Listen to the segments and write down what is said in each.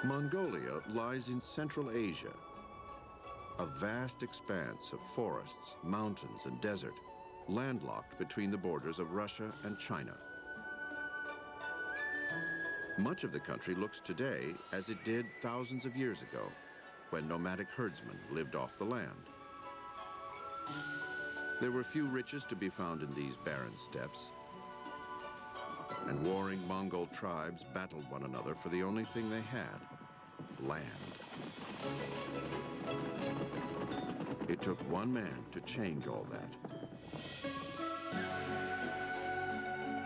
Mongolia lies in Central Asia, a vast expanse of forests, mountains, and desert, landlocked between the borders of Russia and China. Much of the country looks today as it did thousands of years ago, when nomadic herdsmen lived off the land. There were few riches to be found in these barren steppes, and warring Mongol tribes battled one another for the only thing they had, land. It took one man to change all that.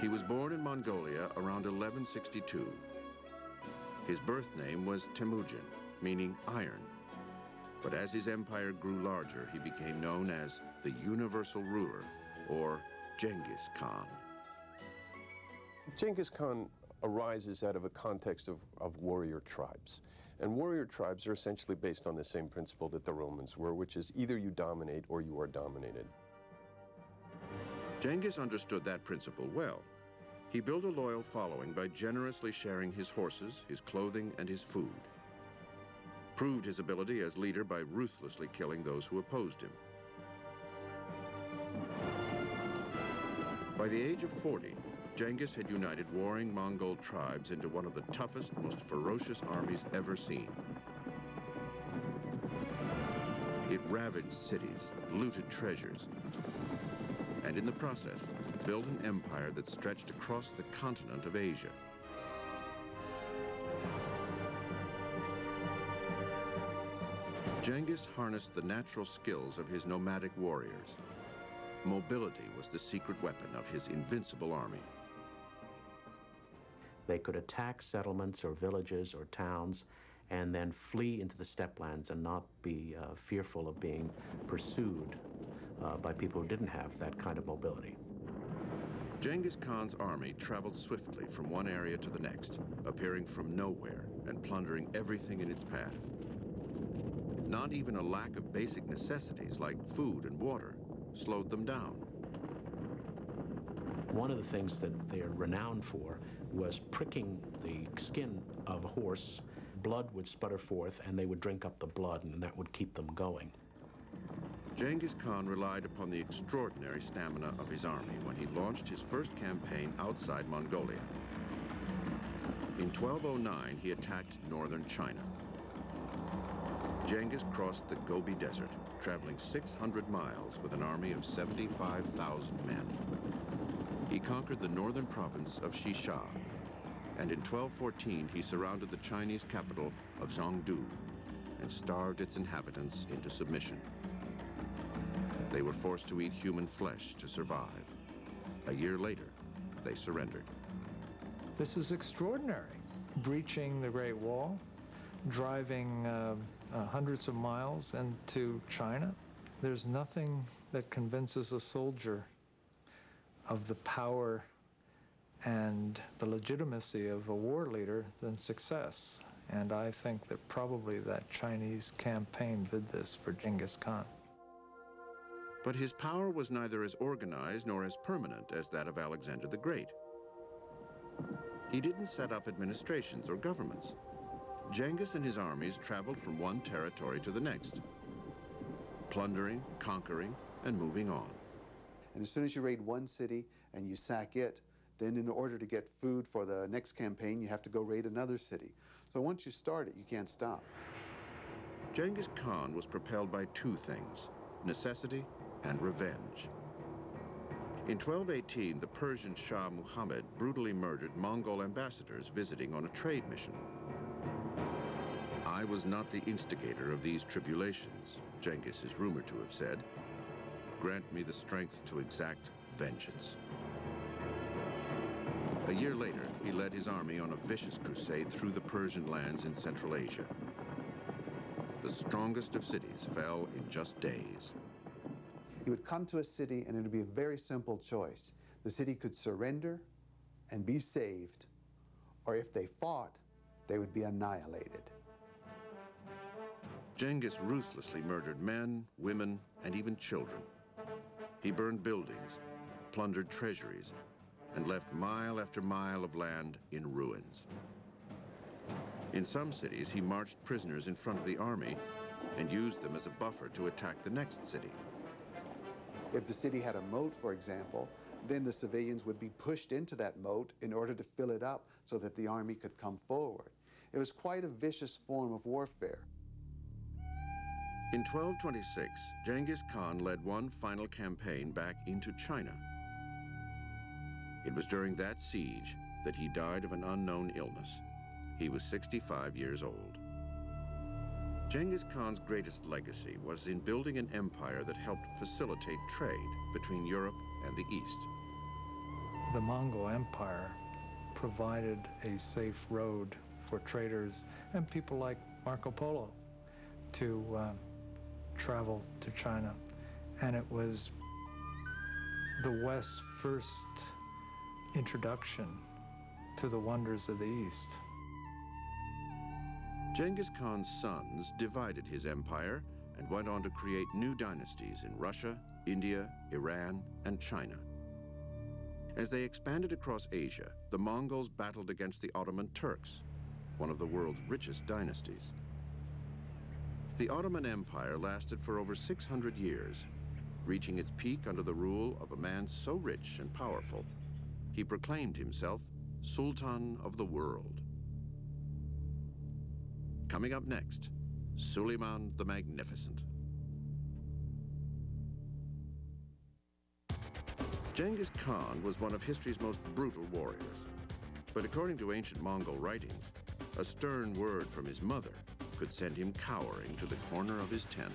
He was born in Mongolia around 1162. His birth name was Temujin, meaning iron. But as his empire grew larger, he became known as the Universal Ruler, or Genghis Khan. Genghis Khan arises out of a context of warrior tribes. And warrior tribes are essentially based on the same principle that the Romans were, which is either you dominate or you are dominated. Genghis understood that principle well. He built a loyal following by generously sharing his horses, his clothing, and his food. Proved his ability as leader by ruthlessly killing those who opposed him. By the age of 40, Genghis had united warring Mongol tribes into one of the toughest, most ferocious armies ever seen. It ravaged cities, looted treasures, and in the process, built an empire that stretched across the continent of Asia. Genghis harnessed the natural skills of his nomadic warriors. Mobility was the secret weapon of his invincible army. They could attack settlements or villages or towns and then flee into the steppelands and not be fearful of being pursued by people who didn't have that kind of mobility. Genghis Khan's army traveled swiftly from one area to the next, appearing from nowhere and plundering everything in its path. Not even a lack of basic necessities like food and water slowed them down. One of the things that they are renowned for was pricking the skin of a horse. Blood would sputter forth, and they would drink up the blood, and that would keep them going. Genghis Khan relied upon the extraordinary stamina of his army when he launched his first campaign outside Mongolia. In 1209, he attacked northern China. Genghis crossed the Gobi Desert, traveling 600 miles with an army of 75,000 men. He conquered the northern province of Shisha, and in 1214 he surrounded the Chinese capital of Zhongdu and starved its inhabitants into submission. They were forced to eat human flesh to survive. A year later, they surrendered. This is extraordinary. Breaching the Great Wall, driving hundreds of miles into China. There's nothing that convinces a soldier of the power and the legitimacy of a war leader than success. And I think that probably that Chinese campaign did this for Genghis Khan. But his power was neither as organized nor as permanent as that of Alexander the Great. He didn't set up administrations or governments. Genghis and his armies traveled from one territory to the next, plundering, conquering, and moving on. And as soon as you raid one city and you sack it, then in order to get food for the next campaign, you have to go raid another city. So once you start it, you can't stop. Genghis Khan was propelled by two things, necessity and revenge. In 1218, the Persian Shah Muhammad brutally murdered Mongol ambassadors visiting on a trade mission. I was not the instigator of these tribulations, Genghis is rumored to have said. Grant me the strength to exact vengeance. A year later, he led his army on a vicious crusade through the Persian lands in Central Asia. The strongest of cities fell in just days. He would come to a city and it would be a very simple choice. The city could surrender and be saved, or if they fought, they would be annihilated. Genghis ruthlessly murdered men, women, and even children. He burned buildings, plundered treasuries, and left mile after mile of land in ruins. In some cities, he marched prisoners in front of the army and used them as a buffer to attack the next city. If the city had a moat, for example, then the civilians would be pushed into that moat in order to fill it up so that the army could come forward. It was quite a vicious form of warfare. In 1226, Genghis Khan led one final campaign back into China. It was during that siege that he died of an unknown illness. He was 65 years old. Genghis Khan's greatest legacy was in building an empire that helped facilitate trade between Europe and the East. The Mongol Empire provided a safe road for traders and people like Marco Polo to travel to China. And it was the West's first introduction to the wonders of the East. Genghis Khan's sons divided his empire and went on to create new dynasties in Russia, India, Iran, and China. As they expanded across Asia, the Mongols battled against the Ottoman Turks, one of the world's richest dynasties. The Ottoman Empire lasted for over 600 years, reaching its peak under the rule of a man so rich and powerful, he proclaimed himself Sultan of the world. Coming up next, Suleiman the Magnificent. Genghis Khan was one of history's most brutal warriors. But according to ancient Mongol writings, a stern word from his mother could send him cowering to the corner of his tent.